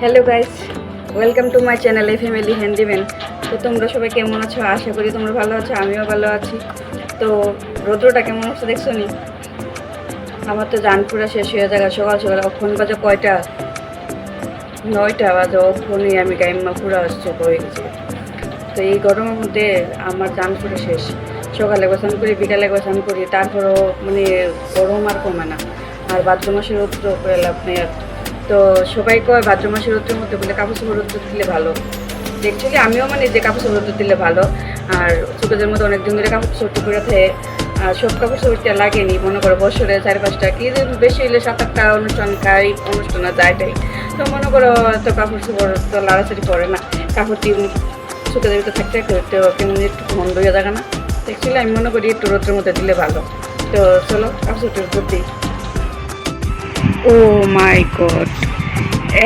Hello guys, welcome to my channel A family handyman. তো তোমরা সবাই কেমন আছো? আশা করি তোমরা ভালো আছো, আমিও ভালো আছি। তো রৌদ্রটা কেমন হচ্ছে দেখছো নি? আমার তো জান পুরা শেষ হয়ে যায় সকাল সকাল। অক্ষণ বাজে কয়টা? 9টা বাজে। অক্ষণই আমি গাইমা পুরা আসছে হয়ে গেছে। তো এই গরমের মধ্যে আমার জান পুরো শেষ। সকালে গোসল করি, বিকালে গোসল করি, তারপরও মানে গরম আর কমে না। আর ভাদ্র মাসের রৌদ্র করে লাভ নেই আর। তো সবাই কয় ভাদ্র মাসের রৌদ্রের মধ্যে বলে কাপড় চোপড় রৌদ্র দিলে ভালো। অ্যাকচুয়ালি আমিও মানে যে কাপড় চোপড় রৌদ্র দিলে ভালো। আর চোখের মধ্যে অনেকদিন ধরে কাপড় চোপড় করে থাকে। আর সব কাপড় চোপড়টা লাগেনি, মনে করো বছরে 4-5টা কি বেশি হলে 7-8টা অনুষ্ঠান খাই, অনুষ্ঠান যায়টাই। তো মনে করো তো কাপড় চোপড় তো লাড়াচাড়ি পড়ে না। কাপড় শুকে দেবে তো থাকতে থাকতে কেমন একটু বন্ধ হয়ে যাবে না। অ্যাকচুয়ালি আমি মনে করি একটু রোদ্রের মধ্যে দিলে ভালো। তো চলো কাপড় চোপড় দিই। ও মাই গড,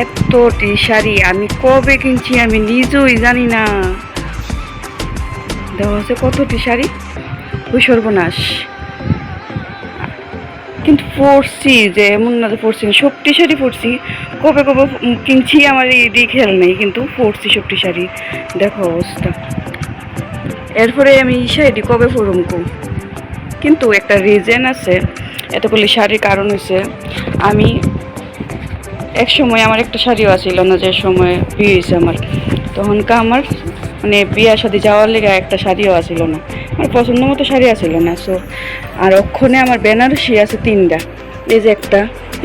এত টি শাড়ি আমি কবে কিনছি আমি নিজেই জানি না। দেওয়া হচ্ছে কত টি শাড়ি, ওই সর্বনাশ। কিন্তু পরছি যে এমন না যে পরছি না, সব টি শাড়ি পরছি। কবে কবে কিনছি আমার এই খেয়াল নেই, কিন্তু পরছি সব টি শাড়ি। দেখো অবস্থা। এরপরে আমি এই শাড়িটি কবে পরমকো, কিন্তু একটা রিজন আছে এতগুলি শাড়ির কারণ হয়েছে। আমি এক সময় আমার একটা শাড়িও আছিল না, যে সময় বিয়ে হয়েছে আমার, তখনকার আমার মানে বিয়ে শাদি যাওয়ার লেগে একটা শাড়িও আসিল না, আমার পছন্দ মতো শাড়ি আসিল না। সো আর ওখানে আমার বেনারসি আছে 3টা। এই যে একটা,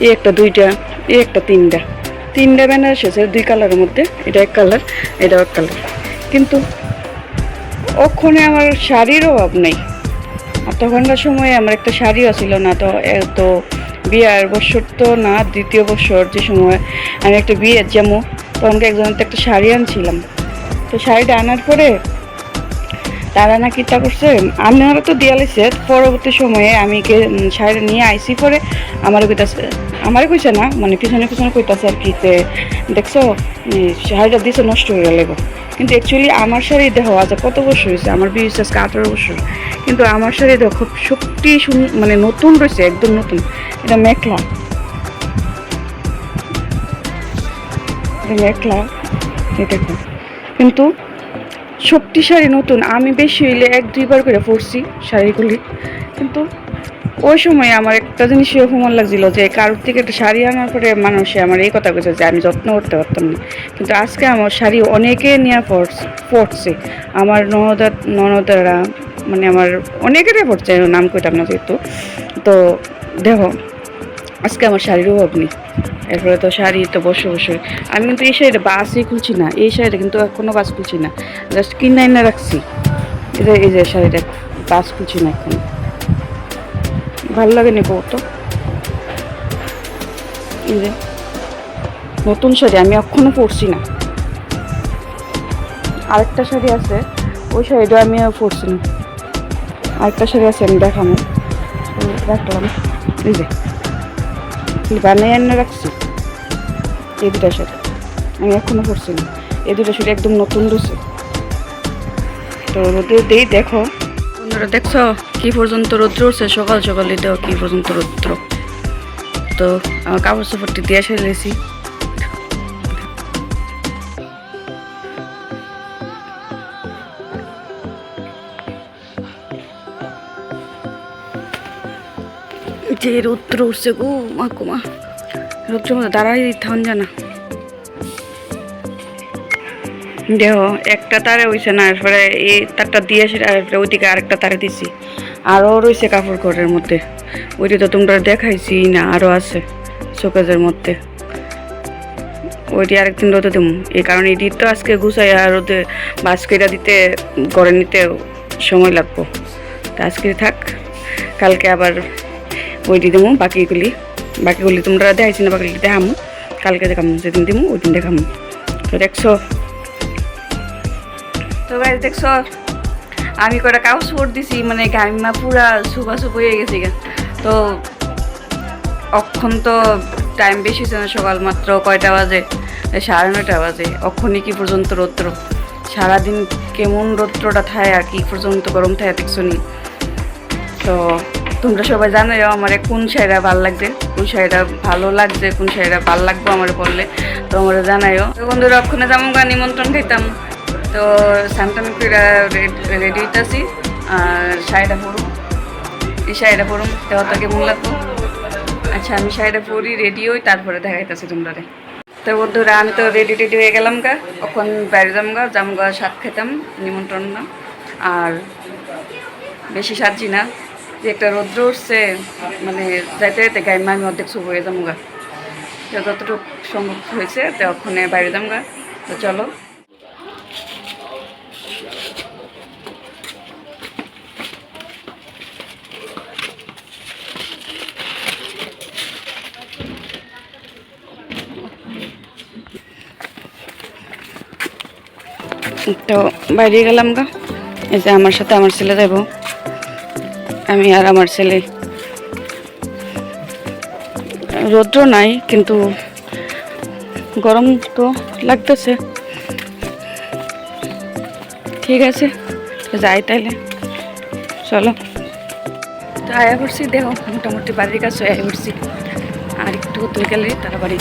এই একটা 2টা, এই একটা 3টা বেনারসি আছে 2 কালারের মধ্যে। এটা এক কালার, এটাও এক কালার। কিন্তু ওখানে আমার শাড়ির অভাব নেই। আর তখনকার সময়ে আমার একটা শাড়িও ছিল না। তো বিয়ের বছর তো না, 2য় বছর যে সময় আমি একটা বিয়ে যেমন, তখনকে একজনের একটা শাড়ি আনছিলাম। তো শাড়িটা আনার পরে তারা নাকি তা করছে, আপনারা তো দিয়ালিছে। পরবর্তী সময়ে আমি শাড়িটা নিয়ে আইসি পরে আমারও কইতাছে, আমারও কইছে না মানে পিছনে পিছনে কইতাছে আর কি, দেখছো শাড়িটা দিছে নষ্ট হয়ে গেল। কিন্তু অ্যাকচুয়ালি আমার শাড়ি দেখো আজ কত বছর হয়েছে, আমার বিয়ে হচ্ছে আজকে 18 বছর। কিন্তু আমার শাড়ি দেখো খুব সত্যি মানে নতুন রয়েছে, একদম নতুন। এটা মেখলা, এটা দেখো। কিন্তু সবটি শাড়ি নতুন। আমি বেশি হইলে 1-2 বার করে পরছি শাড়িগুলি। কিন্তু ওই সময় আমার একটা জিনিস মন লাগছিল যে কারোর থেকে একটা শাড়ি আনার পরে মানুষে আমার এই কথা বলছে যে আমি যত্ন করতে পারতাম না। কিন্তু আজকে আমার শাড়ি অনেকে নিয়ে পড়ছে। আমার ননদরা মানে আমার অনেকেরই পড়ছে, নাম কইতাম না যেহেতু। তো দেখো আজকে আমার শাড়ির অভাব নেই। এরপরে তো শাড়ি তো বসে আমি কিন্তু এই শাড়িটা বাসই খুলছি না। এই শাড়িটা কিন্তু এখনো বাস খুলছি না, জাস্ট কিনাই না রাখছি। এই যে শাড়িটা বাস খুলছি না এখন, ভালো লাগে নি কত। এই যে নতুন শাড়ি আমি এখনো পরছি না। আরেকটা শাড়ি আছে, ওই শাড়িটা আমি পরছি না। আরেকটা শাড়ি আছে, আমি দেখাবো, রাখলাম। এই যে বানিয়ে এনে রাখছি, এই 2টা শাড়ি আমি এখনো পরছি না। এই 2টা শাড়ি একদম নতুন রয়েছে। তো রোদে দিই, দেখো বন্ধুরা, দেখছো কি পর্যন্ত রৌদ্র উঠছে? সকাল সকালে দেখো কি পর্যন্ত রৌদ্র। তো আমার কাপড় চোপড়টি দিয়ে সেরেছি। যে রৌদ্র উঠছে গো মা কুমা, রৌদ্রের মধ্যে দাঁড়াই দিতে হন জানা। দেহ একটা তারে হয়েছে না, এরপরে এই তারটা দিয়ে ওইদিকে আরেকটা তারে দিছি। আরও রয়েছে কাপড় ঘরের মধ্যে, ওইটি তো তোমরা দেখাইছি না, আরও আছে শোকেজের মধ্যে। ওইটি আরেকদিন রোদে দেবো, এই কারণে এটি তো আজকে গুছাই আর রোদে বাসকেটা দিতে ঘরে নিতে সময় লাগবো। তো আজকে থাক, কালকে আবার ওইটি দেবো। বাকিগুলি তোমরা দেখাইছি না, বাকিগুলি দেখামো কালকে, দেখামো যেদিন দেবো ওই দিন দেখামো। তো দেখছো, তো গাইজ দেখছো আমি কটা কাগজ পর দিছি, মানে গাইমা পুরা সুপ হয়ে গেছে। তো অক্ষণ তো টাইম বেশি হচ্ছে না, সকাল মাত্র কয়টা বাজে? 9:30 বাজে। অক্ষণই কি পর্যন্ত রৌদ্র, সারাদিন কেমন রৌদ্রটা থাকে আর কি পর্যন্ত গরম থাকে দেখছো নি। তো তোমরা সবাই জানো আমার কোন শাড়িটা ভালো লাগছে, কোন শাড়িটা ভালো লাগছে, কোন শাড়িটা ভালো লাগবে আমার বললে তো আমরা জানাইও। তো বন্ধুরা ওখানে যেমন নিমন্ত্রণ খাইতাম, তো সান্তান রেডি হইতেছি আর শাড়িটা পরুম, এই শাড়িটা পরুম দেওয়া কেমন লাগবো। আচ্ছা আমি শাড়িটা পরি রেডি হই তারপরে দেখাইতেছি তোমরা। তো বন্ধুরা আমি তো রেডি হয়ে গেলাম গা, এখন বাইরে যামগা শাক খেতাম নিমন্ত্রণ না, আর বেশি সাজি না, যে একটা রৌদ্র উঠছে মানে যাইতে যাইতে গাইমা আমি অর্ধেক শুভ হয়ে যাবো গা, যতটুকু সম্ভব হয়েছে তো ওখানে বাইরে যাম গা। তো চলো তো বাইরে গেলাম গা, এই যে আমার সাথে আমার ছেলে যাব, আমি আর আমার ছেলে। রৌদ্র নাই কিন্তু গরম তো লাগতেছে। ঠিক আছে যাই তাইলে, চলো। তো আয়া পড়ছি, দেখো মোটামুটি বাড়ির কাছে আয়া পড়ছি, আর একটু দূর গেলে তারা বাড়ি।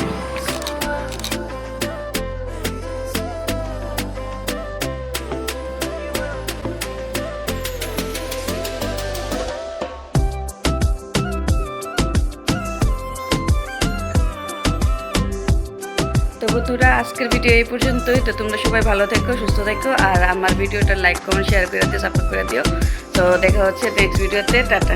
তো বন্ধুরা আজকের ভিডিও এই পর্যন্তই। তো তোমরা সবাই ভালো থেকো, সুস্থ থেকো, আর আমার ভিডিওটা লাইক কমেন্ট শেয়ার করে দিও, সাপোর্ট করে দিও। তো দেখা হচ্ছে নেক্সট ভিডিওতে, টাটা।